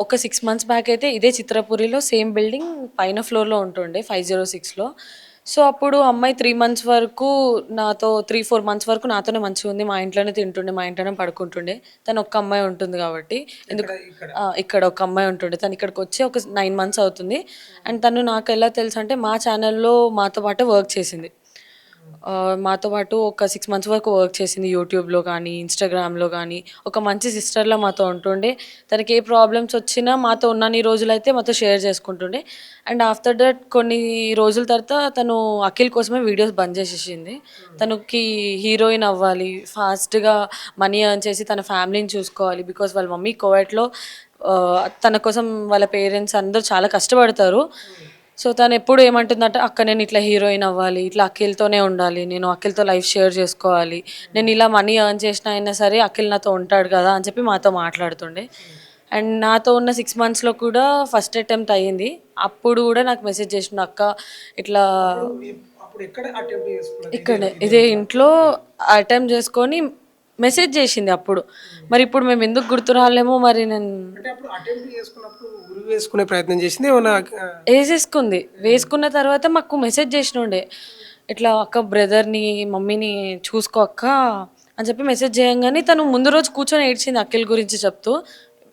ఒక 6 months back అయితే ఇదే చిత్రపురిలో సేమ్ బిల్డింగ్ పైన ఫ్లోర్‌లో ఉంటుండే 506లో. సో, అప్పుడు అమ్మాయి 3 మంత్స్ వరకు నాతో 3, 4 మంత్స్ వరకు నాతోనే మంచిగుంది. మా ఇంట్లోనే తింటుండే, మా ఇంట్లోనే పడుకుంటుండే. తను ఒక్క అమ్మాయి ఉంటుంది కాబట్టి. ఇక్కడ ఇక్కడ ఒక అమ్మాయి ఉంటుండే. తను ఇక్కడికొచ్చి ఒక 9 మంత్స్ అవుతుంది. అండ్ తను నాకెలా తెలుసంటే మా ఛానెల్‌లో మాతో పాటు వర్క్ చేసింది. మాతో పాటు ఒక 6 మంత్స్ వరకు వర్క్ చేసింది. యూట్యూబ్‌లో గానీ, ఇన్‌స్టాగ్రామ్‌లో గానీ, ఒక మంచి సిస్టర్‌లా మాతో ఉంటుండే. తనకి ఏ ప్రాబ్లమ్స్ వచ్చినా మాతో ఉన్నన్ని రోజులైతే మాతో షేర్ చేసుకుంటుండే. అండ్ ఆఫ్టర్ దట్ కొన్ని రోజుల తర్వాత తను అఖిల్ కోసమే వీడియోస్ బంద్ చేసేసింది. తనకి హీరోయిన్ అవ్వాలి, ఫాస్ట్‌గా మనీ ఎర్న్ చేసి తన ఫ్యామిలీని చూసుకోవాలి. బికాజ్ వాళ్ళ మమ్మీ కువైట్‌లో తన కోసం వాళ్ళ పేరెంట్స్ అందరూ చాలా కష్టపడతారు. సో, తనెప్పుడు ఏమంటుందంటే, "అక్క నేను ఇట్లా హీరోయిన్ అవ్వాలి, ఇట్లా అఖిల్‌తోనే ఉండాలి, నేను అఖిల్‌తో లైఫ్ షేర్ చేసుకోవాలి. నేను ఇలా మనీ ఎర్న్ చేసినా అయినా సరే అఖిల్ నాతో ఉంటాడు కదా!" అని చెప్పి మాతో మాట్లాడుతుండే. అండ్ నాతో ఉన్న 6 మంత్స్‌లో కూడా ఫస్ట్ అటెంప్ట్ అయ్యింది. అప్పుడు కూడా నాకు మెసేజ్ చేసిండు, "అక్క ఇట్లా" అప్పుడు అప్పుడు ఎక్కడ అటెంప్ట్ చేసుకున్నది? ఇక్కడనే ఇదే ఇదే ఇంట్లోనా? ఇంట్లో అటెంప్ట్ చేసుకొని మెసేజ్ చేసింది అప్పుడు. మరి ఇప్పుడు మేము ఎందుకు గుర్తు రాలేమో మరి నేను అంటే అప్పుడు అటెంప్ట్ చేసుకున్నప్పుడు ఉరి వేసుకునే ప్రయత్నం చేసింది ఏమన్నా ఏసేసుకుంది. వేసుకున్న తర్వాత మాకు మెసేజ్ జేసినుండే. ఇట్లా "అక్క బ్రదర్‌ని, మమ్మీని చూసుకో అక్క" అని చెప్పి మెసేజ్ చేయంగానే తను ముందు రోజు కూర్చొని ఏడ్చింది అఖిల్ గురించి చెప్తూ.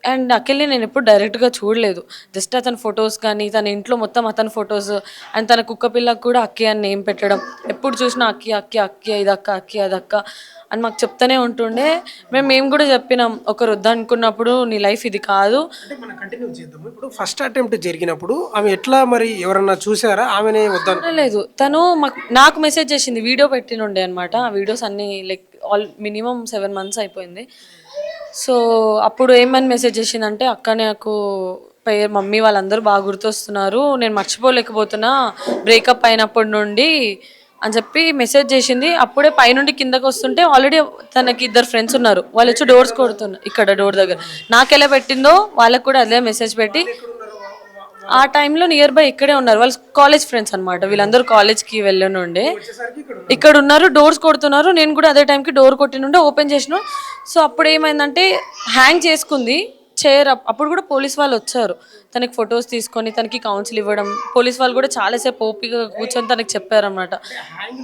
అండ్ అఖిల్‌ని నేనెప్పుడు డైరెక్ట్‌గా చూడలేదు. జస్ట్ అతని ఫోటోస్ కానీ, తన ఇంట్లో మొత్తం అతని ఫోటోస్ అండ్ తన కుక్క పిల్లకి కూడా అక్కి అని నేమ్ పెట్టడం. ఎప్పుడు చూసినా అక్కి, అక్కి, అక్కి ఇదక్క, అక్కి అదక్క అని మాకు చెప్తూనే ఉంటుండే. మేము కూడా చెప్పినాం, ఒకరు వద్దనుకున్నప్పుడు నీ లైఫ్ ఇది కాదు. అంటే మనం కంటిన్యూ చేద్దాము. ఇప్పుడు ఫస్ట్ అటెంప్ట్ జరిగినప్పుడు ఆమె ఎట్లా మరి ఎవరన్నా చూసారా? ఆమెనే వద్దనుకున్నది. చూడలేదు. తను నాకు మెసేజ్ చేసింది. వీడియో పెట్టినుండే అనమాట. ఆ వీడియోస్ అన్నీ లైక్ మినిమమ్ 7 మంత్స్ అయిపోయింది. సో, అప్పుడు ఏమని మెసేజ్ చేసిందంటే, "అక్క నాకు మమ్మీ వాళ్ళందరూ బాగా గుర్తొస్తున్నారు. నేను మర్చిపోలేకపోతున్నా బ్రేకప్ అయినప్పటి నుండి" అని చెప్పి మెసేజ్ చేసింది. అప్పుడే పైనుండి కిందకొస్తుంటే ఆల్రెడీ తనకి ఇద్దరు ఫ్రెండ్స్ ఉన్నారు. వాళ్ళొచ్చి డోర్స్ కొడుతున్నారు. ఇక్కడ డోర్ దగ్గర. నాకెలా పెట్టిందో వాళ్ళకి కూడా అదే మెసేజ్ పెట్టి వాళ్ళెక్కడున్నారు? ఆ టైంలో నియర్ బై ఇక్కడే ఉన్నారు. వాళ్ళు కాలేజ్ ఫ్రెండ్స్ అనమాట. వీళ్ళందరూ కాలేజ్‌కి వెళ్ళనుండే. వచ్చేసరికి ఇక్కడున్నారు. ఇక్కడున్నారు. డోర్స్ కొడుతున్నారు. నేను కూడా అదే టైంకి డోర్ కొట్టినుండే ఓపెన్ చేసినా. సో, అప్పుడేమైందంటే హ్యాంగ్ చేసుకుంది చైర్. అప్పుడు కూడా పోలీస్ వాళ్ళొచ్చారు. తనకి ఫోటోస్ తీసుకొని, తనకి కౌన్సిల్ ఇవ్వడం. పోలీస్ వాళ్ళు కూడా చాలా సేపు ఓపికగా కూర్చొని తనకి చెప్పారనమాట. అంటే హ్యాంగ్